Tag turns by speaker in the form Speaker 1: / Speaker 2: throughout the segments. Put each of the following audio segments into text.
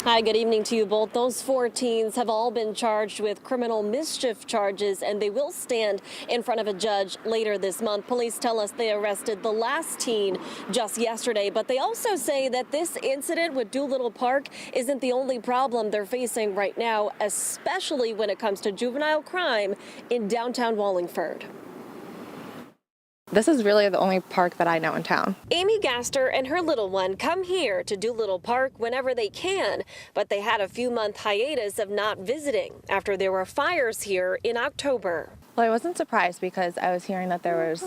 Speaker 1: Hi, good evening to you both. Those 4 teens have all been charged with criminal mischief charges, and they will stand in front of a judge later this month. Police tell us they arrested the last teen just yesterday, but they also say that this incident with Doolittle Park isn't the only problem they're facing right now, especially when it comes to juvenile crime in downtown Wallingford.
Speaker 2: This is really the only park that I know in town.
Speaker 1: Amy Gaster and her little one come here to Doolittle Park whenever they can, but they had a few-month hiatus of not visiting after there were fires here in October.
Speaker 2: Well, I wasn't surprised because I was hearing that there was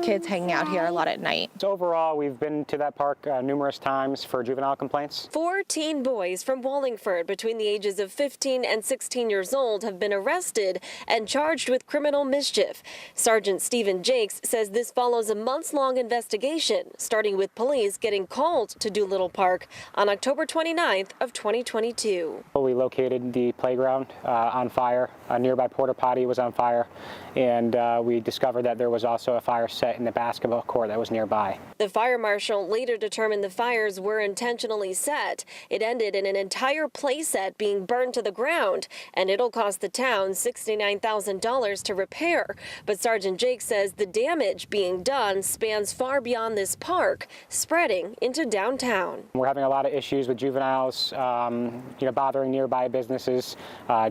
Speaker 2: kids hanging out here a lot at night.
Speaker 3: So overall, we've been to that park numerous times for juvenile complaints.
Speaker 1: 4 teen boys from Wallingford between the ages of 15 and 16 years old have been arrested and charged with criminal mischief. Sergeant Stephen Jakes says this follows a months-long investigation, starting with police getting called to Doolittle Park on October 29th of 2022.
Speaker 3: We located the playground on fire. A nearby porta potty was on fire, and we discovered that there was also a fire set in the basketball court that was nearby.
Speaker 1: The fire marshal later determined the fires were intentionally set. It ended in an entire play set being burned to the ground, and it'll cost the town $69,000 to repair. But Sergeant Jake says the damage being done spans far beyond this park, spreading into downtown.
Speaker 3: We're having a lot of issues with juveniles, bothering nearby businesses,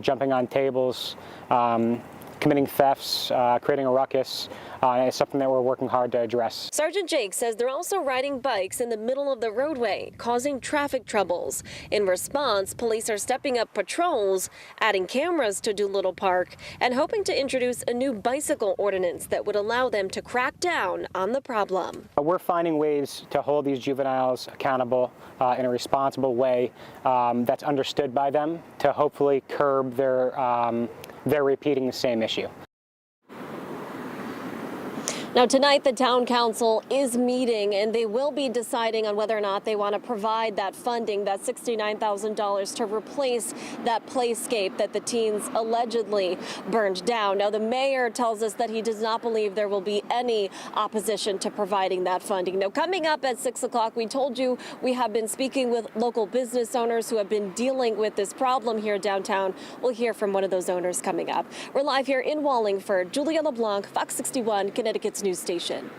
Speaker 3: jumping on tables, committing thefts, creating a ruckus. It's something that we're working hard to address.
Speaker 1: Sergeant Jake says they're also riding bikes in the middle of the roadway, causing traffic troubles. In response, police are stepping up patrols, adding cameras to Doolittle Park, and hoping to introduce a new bicycle ordinance that would allow them to crack down on the problem.
Speaker 3: We're finding ways to hold these juveniles accountable in a responsible way that's understood by them to hopefully curb their repeating the same issue.
Speaker 1: Now tonight the town council is meeting and they will be deciding on whether or not they want to provide that funding, that $69,000 to replace that playscape that the teens allegedly burned down. Now the mayor tells us that he does not believe there will be any opposition to providing that funding. Now coming up at 6 o'clock, we told you we have been speaking with local business owners who have been dealing with this problem here downtown. We'll hear from one of those owners coming up. We're live here in Wallingford. Julia LeBlanc, Fox 61, Connecticut's news station.